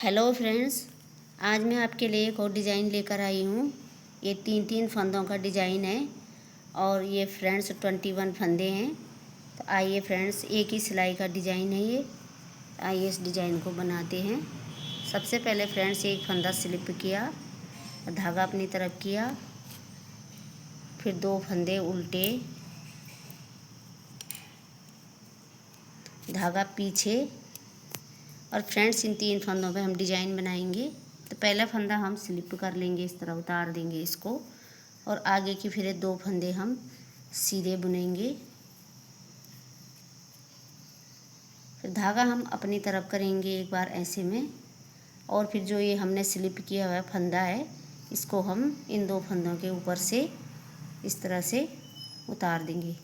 Hello friends, आज मैं आपके लिए एक और डिज़ाइन लेकर आई हूँ। ये तीन फंदों का डिज़ाइन है और ये फ्रेंड्स 21 फंदे हैं। तो आइए फ्रेंड्स, एक ही सिलाई का डिज़ाइन है ये। आइए इस डिज़ाइन को बनाते हैं। सबसे पहले फ्रेंड्स एक फंदा स्लिप किया, धागा अपनी तरफ किया, फिर 2 फंदे उल्टे, धागा पीछे। और फ्रेंड्स इन 3 फंदों पे हम डिज़ाइन बनाएंगे। तो पहला फंदा हम स्लिप कर लेंगे, इस तरह उतार देंगे इसको, और आगे की फिर 2 फंदे हम सीधे बुनेंगे। फिर धागा हम अपनी तरफ करेंगे एक बार ऐसे में, और फिर जो ये हमने स्लिप किया हुआ फंदा है इसको हम इन 2 फंदों के ऊपर से इस तरह से उतार देंगे।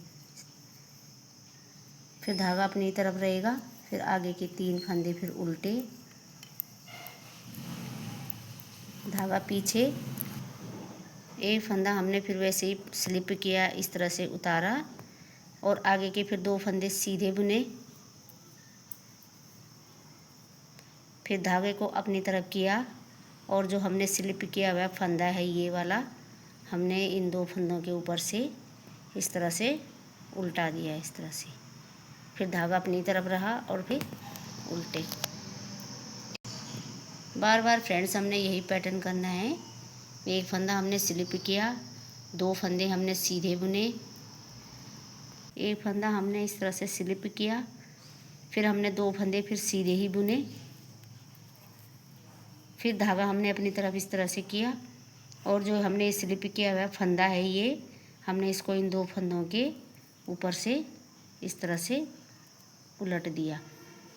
फिर धागा अपनी तरफ रहेगा, फिर आगे के 3 फंदे फिर उल्टे, धागा पीछे, एक फंदा हमने फिर वैसे ही स्लिप किया, इस तरह से उतारा, और आगे के फिर 2 फंदे सीधे बुने। फिर धागे को अपनी तरफ किया, और जो हमने स्लिप किया हुआ फंदा है ये वाला, हमने इन 2 फंदों के ऊपर से इस तरह से उल्टा दिया, इस तरह से। फिर धागा अपनी तरफ रहा और फिर उल्टे। बार बार फ्रेंड्स हमने यही पैटर्न करना है। एक फंदा हमने स्लिप किया, 2 फंदे हमने सीधे बुने, एक फंदा हमने इस तरह से स्लिप किया, फिर हमने 2 फंदे फिर सीधे ही बुने, फिर धागा हमने अपनी तरफ इस तरह से किया, और जो हमने स्लिप किया हुआ फंदा है ये हमने इसको इन 2 फंदों के ऊपर से इस तरह से उलट दिया।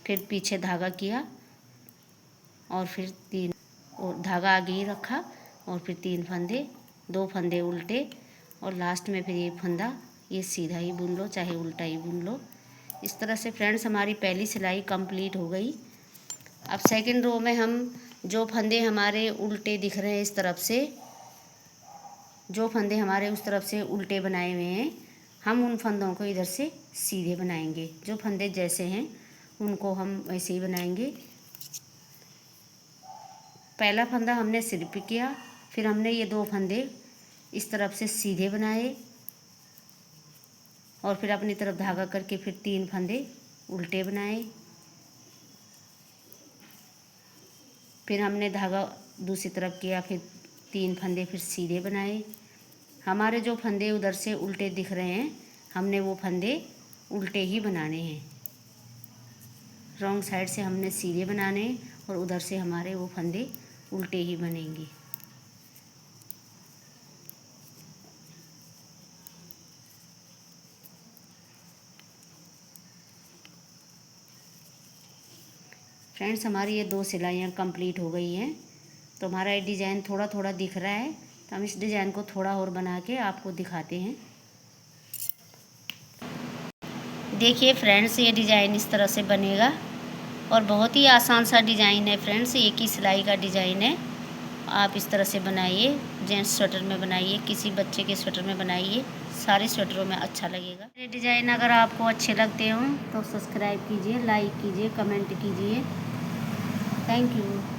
फिर पीछे धागा किया, और फिर 3 और धागा आगे ही रखा, और फिर 3 फंदे, 2 फंदे उल्टे, और लास्ट में फिर एक फंदा ये सीधा ही बुन लो चाहे उल्टा ही बुन लो। इस तरह से फ्रेंड्स हमारी पहली सिलाई कंप्लीट हो गई। अब सेकंड रो में हम जो फंदे हमारे उल्टे दिख रहे हैं इस तरफ से, जो फंदे हमारे उस तरफ से उल्टे बनाए हुए हैं, हम उन फंदों को इधर से सीधे बनाएंगे। जो फंदे जैसे हैं उनको हम वैसे ही बनाएंगे। पहला फंदा हमने स्लिप किया, फिर हमने ये 2 फंदे इस तरफ से सीधे बनाए, और फिर अपनी तरफ धागा करके फिर 3 फंदे उल्टे बनाए। फिर हमने धागा दूसरी तरफ किया, फिर 3 फंदे फिर सीधे बनाए। हमारे जो फंदे उधर से उल्टे दिख रहे हैं हमने वो फंदे उल्टे ही बनाने हैं। रॉन्ग साइड से हमने सीधे बनाने, और उधर से हमारे वो फंदे उल्टे ही बनेंगे। फ्रेंड्स हमारी ये 2 सिलाइयाँ कंप्लीट हो गई हैं। तो हमारा ये डिज़ाइन थोड़ा थोड़ा दिख रहा है, तो हम इस डिज़ाइन को थोड़ा और बना के आपको दिखाते हैं। देखिए फ्रेंड्स, ये डिज़ाइन इस तरह से बनेगा, और बहुत ही आसान सा डिज़ाइन है फ्रेंड्स। एक ही सिलाई का डिज़ाइन है। आप इस तरह से बनाइए, जेंट्स स्वेटर में बनाइए, किसी बच्चे के स्वेटर में बनाइए, सारे स्वेटरों में अच्छा लगेगा। ये डिज़ाइन अगर आपको अच्छे लगते हों तो सब्सक्राइब कीजिए, लाइक कीजिए, कमेंट कीजिए। Thank you.